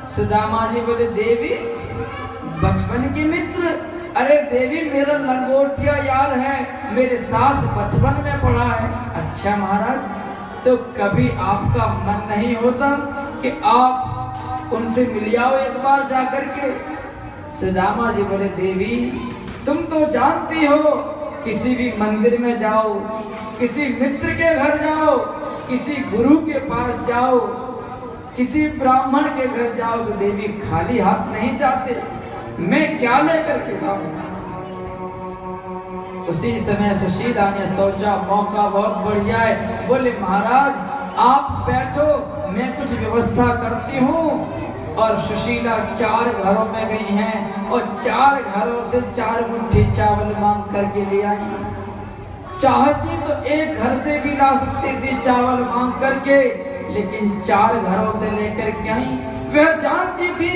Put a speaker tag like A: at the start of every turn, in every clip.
A: सुदामा जी बोले देवी बचपन के मित्र, अरे देवी मेरा लंगोटिया यार है, मेरे साथ बचपन में पढ़ा है। अच्छा महाराज, तो कभी आपका मन नहीं होता कि आप उनसे मिल आओ एक बार जाकर के? सुदामा जी बोले देवी तुम तो जानती हो, किसी भी मंदिर में जाओ, किसी मित्र के घर जाओ, किसी गुरु के पास जाओ, किसी ब्राह्मण के घर जाओ तो देवी खाली हाथ नहीं जाते, मैं क्या लेकर के जाऊं? उसी समय सुशीला ने सोचा मौका बहुत बढ़िया है, बोले महाराज आप बैठो, मैं कुछ व्यवस्था करती हूँ। और सुशीला 4 घरों में गई हैं और 4 घरों से 4 मुट्ठी चावल मांग करके ले आई। चाहती तो एक घर से भी ला सकती थी चावल मांग करके, लेकिन 4 घरों से लेकर के आई। वह जानती थी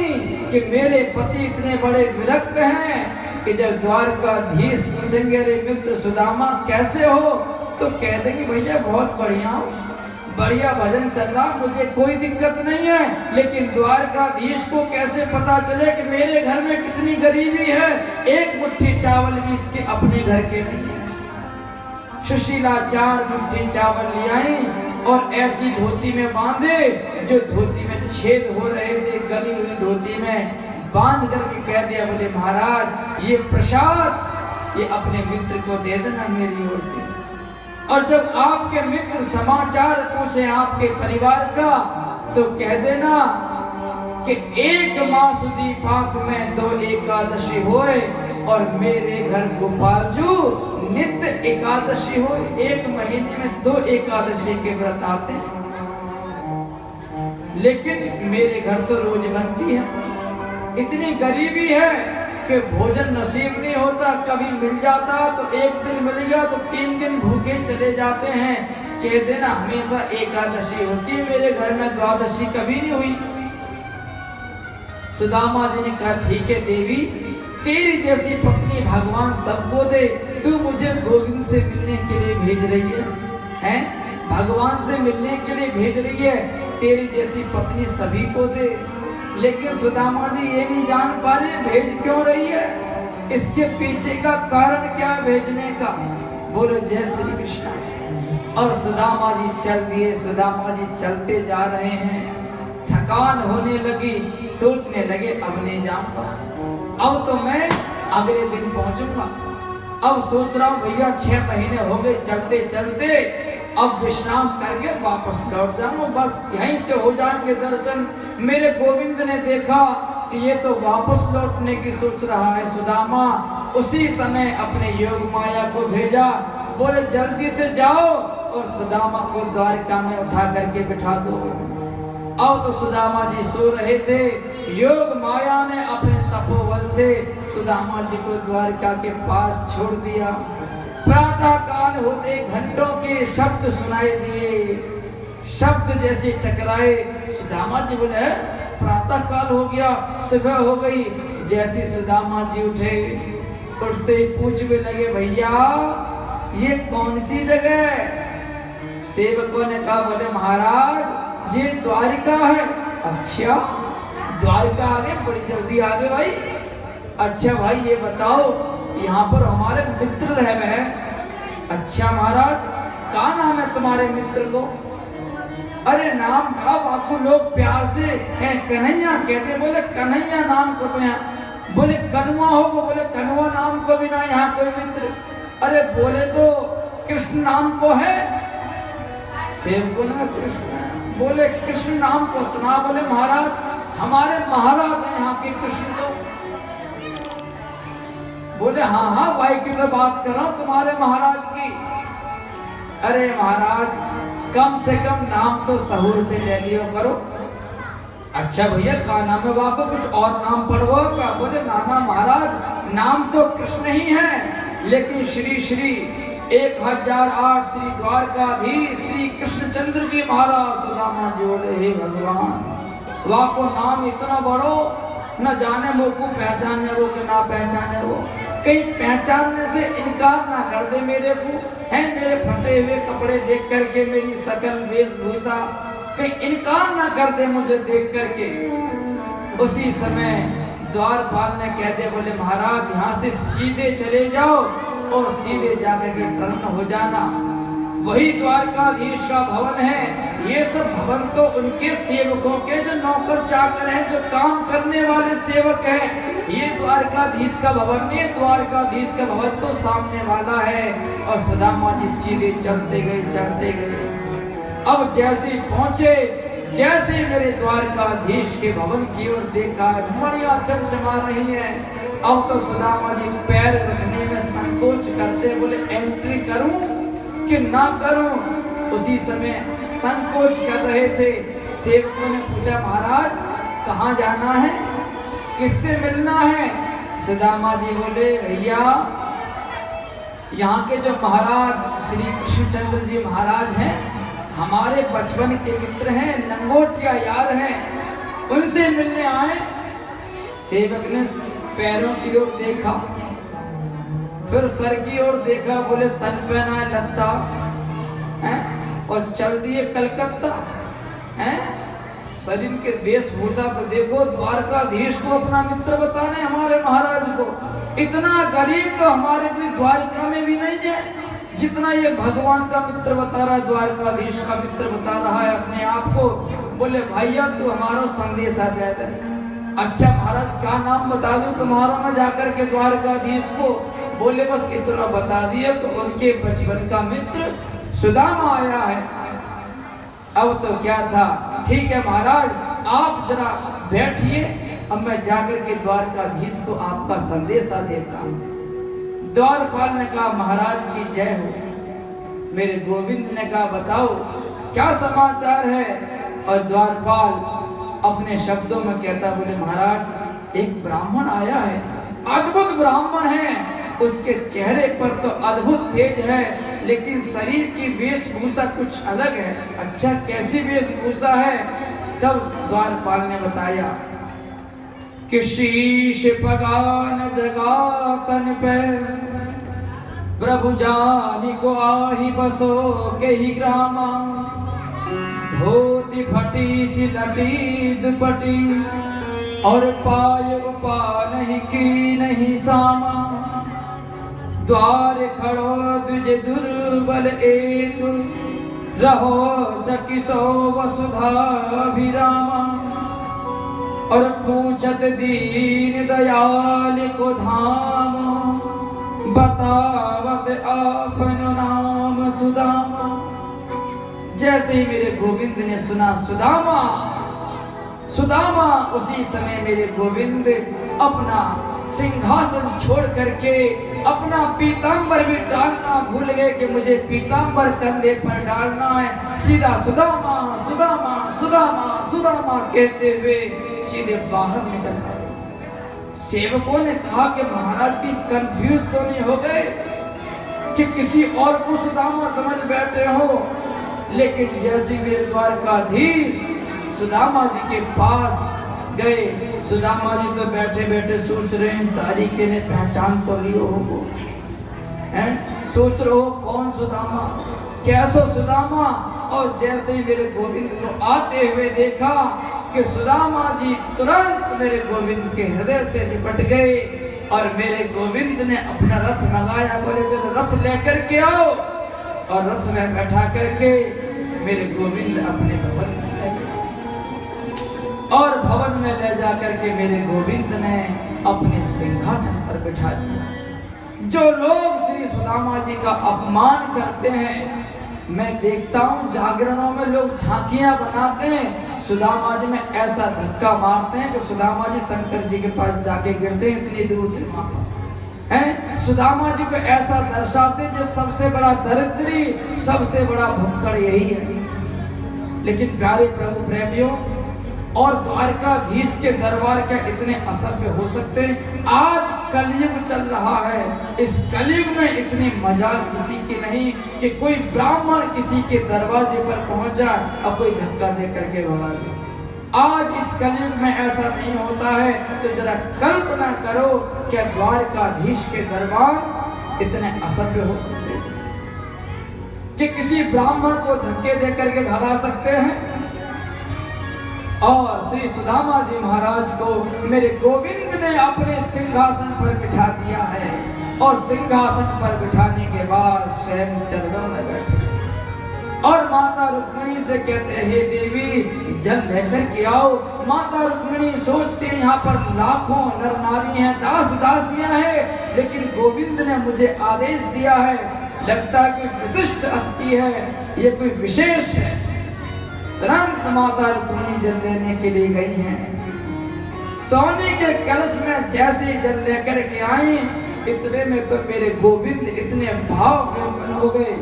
A: कि मेरे पति इतने बड़े विरक्त हैं कि जब द्वारकाधीश पूछेंगे अरे मित्र सुदामा कैसे हो, तो कह देंगे भैया बहुत बढ़िया हूँ, बढ़िया भजन चल रहा, मुझे कोई दिक्कत नहीं है। लेकिन द्वारकाधीश को कैसे पता चले कि मेरे घर में कितनी गरीबी है, एक मुट्ठी चावल भी इसके अपने घर के नहीं है। सुशीला 4 मुट्ठी चावल ले आई और ऐसी धोती में बांधे जो धोती में छेद हो रहे थे, गली हुई धोती में बांध करके कह दिया बोले महाराज ये प्रसाद ये अपने मित्र को दे देना मेरी ओर से। और जब आपके मित्र समाचार पूछे आपके परिवार का तो कह देना कि 1 मासुदी पाक में 2 एकादशी होए और मेरे घर गोपालजू नित्य एकादशी हो, 1 महीने में 2 एकादशी के व्रत आते हैं, लेकिन मेरे घर तो रोज बनती है। इतनी गरीबी है कि भोजन नसीब नहीं होता, कभी मिल जाता तो 1 दिन मिल गया तो 3 दिन भूखे चले जाते हैं। कह देना हमेशा एकादशी होती है, मेरे घर में द्वादशी कभी नहीं हुई। सुदामा जी ने कहा ठीक है देवी, तेरी जैसी पत्नी भगवान सबको दे, तू मुझे गोविंद से मिलने के लिए भेज रही है? भगवान से मिलने के लिए भेज रही है, तेरी जैसी पत्नी सभी को दे। लेकिन सुदामा जी ये नहीं जान पा रहे भेज क्यों रही है, इसके पीछे का कारण क्या है भेजने का। बोलो जय श्री कृष्ण। और सुदामा जी चल दिए। सुदामा जी चलते जा रहे हैं, थकान होने लगी, सोचने लगे अब नहीं जाऊंगा, अब तो मैं अगले दिन पहुंचूंगा। अब सोच रहा हूँ भैया 6 महीने हो गए चलते चलते, अब विश्राम करके वापस लौट जाऊंगा, बस यहीं से हो जाएंगे दर्शन। मेरे गोविंद ने देखा कि ये तो वापस लौटने की सोच रहा है सुदामा, उसी समय अपने योग माया को भेजा, बोले जल्दी से जाओ और सुदामा को द्वारिका में उठा करके बिठा दो। अब तो सुदामा जी सो रहे थे, योग माया ने अपने तपोबल से सुदामा जी को द्वारिका के पास छोड़ दिया। प्रातः काल होते घंटों के शब्द सुनाई दिए, शब्द जैसे टकराए। सुदामा जी बोले प्रातः काल हो गया, सुबह हो गई। जैसे सुदामा जी उठे, उठते ही पूछने लगे भैया ये कौन सी जगह है? सेवकों ने कहा बोले महाराज ये द्वारिका है। अच्छा द्वारिका आ गए, बड़ी जल्दी आ गए भाई। अच्छा भाई ये बताओ यहाँ पर हमारे मित्र रह रहे हैं। अच्छा महाराज क्या नाम है तुम्हारे मित्र को? अरे नाम था बापू लोग प्यार से है कन्हैया कहते, बोले कन्हैया नाम को तो यहाँ, बोले कनुआ होगा, बोले कनुआ नाम को भी ना यहाँ कोई मित्र। अरे बोले तो कृष्ण नाम को है। सेवकों ने कृष्ण, बोले कृष्ण नाम को सुना, बोले महाराज हमारे महाराज हैं यहाँ के कृष्ण को। बोले हाँ हाँ भाई की तो बात कर रहा हूँ तुम्हारे महाराज की। अरे महाराज कम से कम नाम तो सहूर से ले लियो करो। अच्छा भैया का नाम है वाको, कुछ और नाम पढ़ो का? बोले नाना महाराज नाम तो कृष्ण ही है, लेकिन श्री श्री 1008 श्री द्वारकाधीश श्री कृष्णचंद्र जी महाराज। सुदामा जी बोले हे भगवान वाको नाम इतना बड़ो, न जाने मोको पहचाने वो कि ना पहचाने वो, कहीं पहचानने से इनकार ना कर दे मेरे को, है मेरे फटे हुए कपड़े देख करके, मेरी शकल वेशभूषा, कहीं इनकार ना कर दे मुझे देख करके। उसी समय द्वारपाल ने कह दिया, बोले महाराज यहाँ से सीधे चले जाओ और सीधे जाकर के टर्न हो जाना, वही द्वारकाधीश का भवन है। ये सब भवन तो उनके सेवकों के, जो नौकर चाकर हैं, जो काम करने वाले सेवक हैं, ये द्वारकाधीश का भवन नहीं। द्वारकाधीश का भवन तो सामने वाला है। और सुदामा जी सीधे चलते गए। अब जैसे पहुंचे, जैसे मेरे द्वारकाधीश के भवन की ओर देखा, मणियां चमचमा रही है। अब तो सुदामा जी पैर रखने में संकोच करते, बोले एंट्री करूं कि ना करूं। उसी समय संकोच कर रहे थे। सेवकों ने पूछा, महाराज कहाँ जाना है, किससे मिलना है? सुदामा जी बोले, भैया यहाँ के जो महाराज श्री कृष्णचंद्र जी महाराज हैं, हमारे बचपन के मित्र हैं, लंगोटिया यार हैं, उनसे मिलने आए। सेवक ने पैरों की ओर देखा, फिर सर की ओर देखा, बोले तन पहना है लत्ता है और चल दिए कलकत्ता है। शरीर के वेशभूषा तो देखो, द्वारकाधीश को अपना मित्र बताने हमारे महाराज को। इतना गरीब तो हमारे कोई द्वारका में भी नहीं है, जितना ये भगवान का मित्र बता रहा है, द्वारकाधीश का मित्र बता रहा है अपने आप को। बोले भैया तू हमारा संदेशा दे दे। अच्छा महाराज क्या नाम बता दूं तुम्हारा मैं जाकर के द्वारकाधीश को? बोले बस इतना बता दिए तो उनके बचपन का मित्र सुदामा आया है। अब तो क्या था, ठीक है महाराज आप जरा बैठिए, अब मैं जाकर के द्वारकाधीश को आपका संदेशा देता हूँ। द्वारपाल ने कहा, महाराज की जय हो। मेरे गोविंद ने कहा, बताओ क्या समाचार है? और द्वारपाल अपने शब्दों में कहता, बोले महाराज एक ब्राह्मण आया है, अद्भुत ब्राह्मण है, उसके चेहरे पर तो अद्भुत तेज है, लेकिन शरीर की वेशभूषा कुछ अलग है। अच्छा कैसी वेशभूषा है? तब द्वारपाल ने बताया कि शीश पगान जगा तन पे, प्रभु जानी को आही बसो के ही ग्रामा, धोती फटी सी लटी दुपटी, और पाय उपा नहीं की नहीं सामा, द्वार खड़ो तुझे दुर्बल एक, रहो चकिसो वसुधा विरामा, और पूछत दीन दयाल को धाम, बतावत आपन नाम सुदामा। जैसे ही मेरे गोविंद ने सुना सुदामा, सुदामा, उसी समय मेरे गोविंद अपना सिंहासन छोड़ करके अपना पीतांबर भी डालना भूल गए कि मुझे पीतांबर कंधे पर डालना है। सीधा सुदामा सुदामा सुदामा सुदामा कहते हुए सीधे बाहर निकल गए। सेवकों ने कहा कि महाराज की कंफ्यूज तो नहीं हो गए कि किसी और को सुदामा समझ बैठे हो? लेकिन जैसे मेरे द्वारकाधीश सुदामा जी के पास गए, सुदामा जी तो बैठे बैठे सोच रहे हैं तारीखे ने पहचान तो लियो हो, हैं सोच रहे हो कौन सुदामा, कैसो सुदामा। और जैसे ही मेरे गोविंद को आते हुए देखा कि सुदामा जी तुरंत मेरे गोविंद के हृदय से लिपट गए और मेरे गोविंद ने अपना रथ लगाया, बोले रथ लेकर के आओ, और रथ में बैठा करके मेरे गोविंद अपने भवन में ले गए। और भवन में ले जाकर के मेरे गोविंद ने अपने सिंहासन पर बिठा दिया। जो लोग श्री सुदामा जी का अपमान करते हैं, मैं देखता हूँ जागरणों में लोग झांकियां बनाते हैं, सुदामा जी में ऐसा धक्का मारते हैं कि सुदामा जी शंकर जी के पास जाके गिरते हैं, इतनी दूर से हैं। सुदामा जी को ऐसा दर्शाते जो सबसे बड़ा दरिद्री, सबसे बड़ा भुक्कड़ यही है। लेकिन प्यारे प्रभु प्रेमियों, और द्वारकाधीश के दरबार का इतने असभ्य हो सकते हैं? आज कलयुग चल रहा है, इस कलयुग में इतनी मजाल किसी की नहीं कि कोई ब्राह्मण किसी के दरवाजे पर पहुंच जाए और कोई धक्का दे करके भगा दे। आज इस कलयुग में ऐसा नहीं होता है। तो जरा कल्पना करो क्या द्वारकाधीश के दरबार इतने असभ्य हो सकते हैं कि किसी ब्राह्मण को धक्के दे करके भगा सकते हैं? और श्री सुदामा जी महाराज को मेरे गोविंद ने अपने सिंहासन पर बिठा दिया है। और सिंहासन पर बिठाने के बाद स्वयं चरणों में बैठे और माता रुक्मिणी से कहते हैं, हे देवी जल लेकर के आओ। माता रुक्मिणी सोचते हैं यहाँ पर लाखों नर नारी हैं, दास दासियां हैं, लेकिन गोविंद ने मुझे आदेश दिया है, लगता है कोई विशिष्ट हस्ती है, ये कोई विशेष है। तुरंत माता रुक्मिणी जल लेने के लिए गई हैं। सोने के कलश में जैसे जल लेकर के आई, इतने में तो मेरे गोविंद इतने भावविभोर हो गए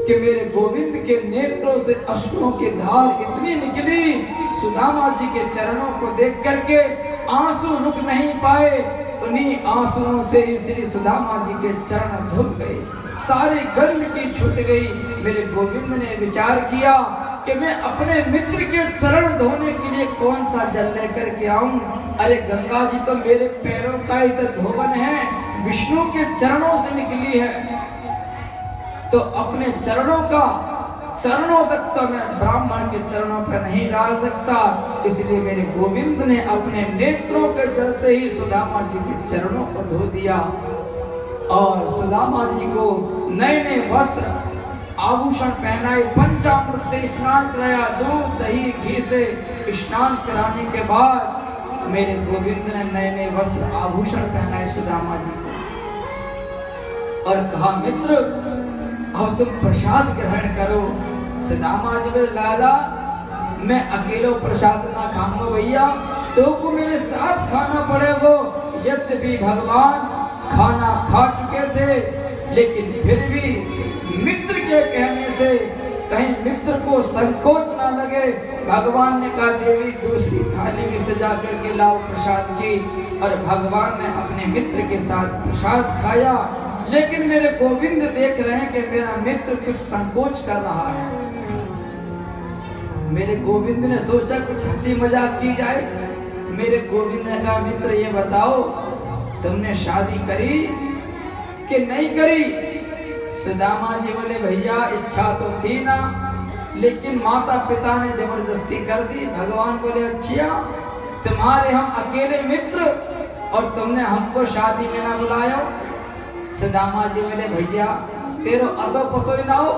A: कि मेरे गोविंद के नेत्रों से अश्रुओं की धार इतनी निकली, सुदामा जी के चरणों को देख करके आंसू रुक नहीं पाए। उन्हीं आंसुओं से ही श्री सुदामा जी के चरण धुल गए, सारी गंदगी छूट गई। मेरे गोविंद ने विचार किया कि मैं अपने मित्र के चरण धोने के लिए कौन सा जल लेकर के आऊं। अरे गंगा जी तो मेरे पैरों का ही तो धोवन है, विष्णु के चरणों से निकली है, तो अपने चरणों तक तो मैं ब्राह्मण के चरणों पर नहीं डाल सकता। इसलिए मेरे गोविंद ने अपने नेत्रों के जल से ही सुदामा जी के चरणों को धो दिया और सुदामा जी को नए नए वस्त्र आभूषण पहनाए, पंचामृत से स्नान कराया, दूध दही घी से स्नान कराने के बाद मेरे गोविंद ने नए नए वस्त्र आभूषण पहनाए सुदामा जी को और कहा, मित्र अब तुम प्रसाद ग्रहण करो। सुदामा जी बोले, लाला मैं अकेले प्रसाद ना खाऊंगा भैया, तो को मेरे साथ खाना पड़ेगा। यद्यपि भगवान खाना खा चुके थे, लेकिन फिर भी मित्र के कहने से कहीं मित्र को संकोच ना लगे, भगवान ने कहा, देवी दूसरी थाली भी सजा करके लाओ प्रसाद की। और भगवान ने अपने मित्र के साथ प्रसाद खाया। लेकिन मेरे गोविंद देख रहे हैं कि मेरा मित्र कुछ संकोच कर रहा है। मेरे गोविंद ने सोचा कुछ हंसी मजाक की जाए। मेरे गोविंद ने कहा, मित्र ये बताओ तुमने शादी करी कि नहीं करी? सुदामा जी बोले, भैया इच्छा तो थी ना, लेकिन माता पिता ने जबरदस्ती कर दी। भगवान बोले, अच्छा तुम्हारे हम अकेले मित्र और तुमने हमको शादी में ना बुलाया। सुदामा जी बोले, भैया तेरो अतो पतो ही ना हो,